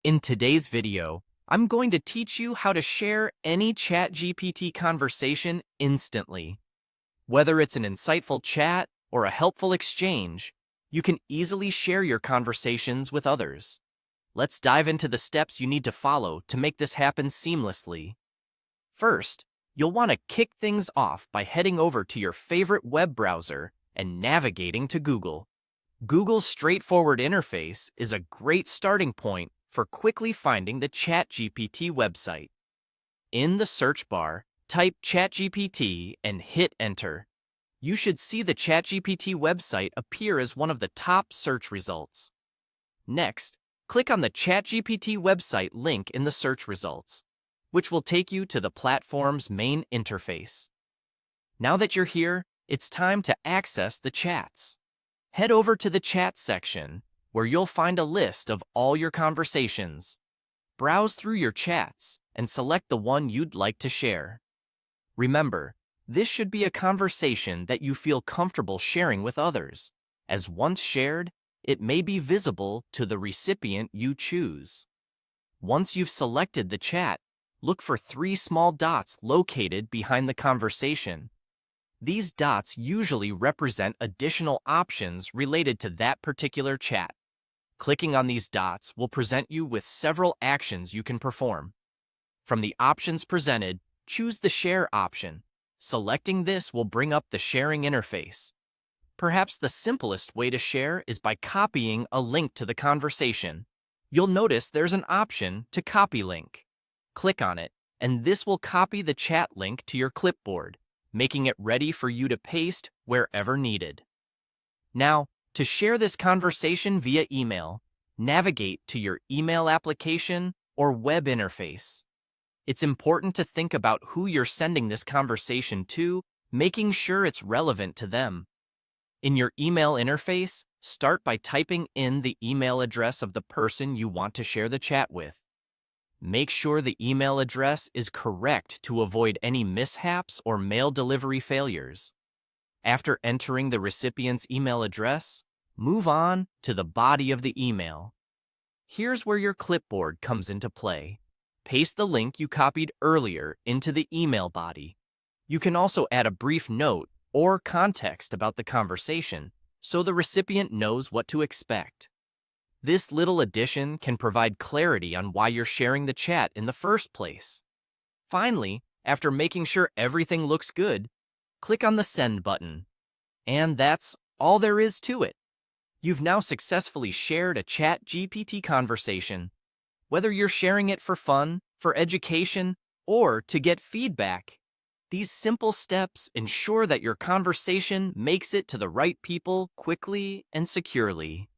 In today's video, I'm going to teach you how to share any ChatGPT conversation instantly. Whether it's an insightful chat or a helpful exchange, you can easily share your conversations with others. Let's dive into the steps you need to follow to make this happen seamlessly. First, you'll want to kick things off by heading over to your favorite web browser and navigating to Google. Google's straightforward interface is a great starting point for quickly finding the ChatGPT website. In the search bar, type ChatGPT and hit enter. You should see the ChatGPT website appear as one of the top search results. Next, click on the ChatGPT website link in the search results, which will take you to the platform's main interface. Now that you're here, it's time to access the chats. Head over to the chat section, where you'll find a list of all your conversations. Browse through your chats and select the one you'd like to share. Remember, this should be a conversation that you feel comfortable sharing with others, as once shared, it may be visible to the recipient you choose. Once you've selected the chat, look for 3 small dots located behind the conversation. These dots usually represent additional options related to that particular chat. Clicking on these dots will present you with several actions you can perform. From the options presented, choose the Share option. Selecting this will bring up the sharing interface. Perhaps the simplest way to share is by copying a link to the conversation. You'll notice there's an option to copy link. Click on it, and this will copy the chat link to your clipboard, making it ready for you to paste wherever needed. Now, to share this conversation via email, navigate to your email application or web interface. It's important to think about who you're sending this conversation to, making sure it's relevant to them. In your email interface, start by typing in the email address of the person you want to share the chat with. Make sure the email address is correct to avoid any mishaps or mail delivery failures. After entering the recipient's email address, move on to the body of the email. Here's where your clipboard comes into play. Paste the link you copied earlier into the email body. You can also add a brief note or context about the conversation so the recipient knows what to expect. This little addition can provide clarity on why you're sharing the chat in the first place. Finally, after making sure everything looks good, click on the Send button. And that's all there is to it. You've now successfully shared a ChatGPT conversation. Whether you're sharing it for fun, for education, or to get feedback, these simple steps ensure that your conversation makes it to the right people quickly and securely.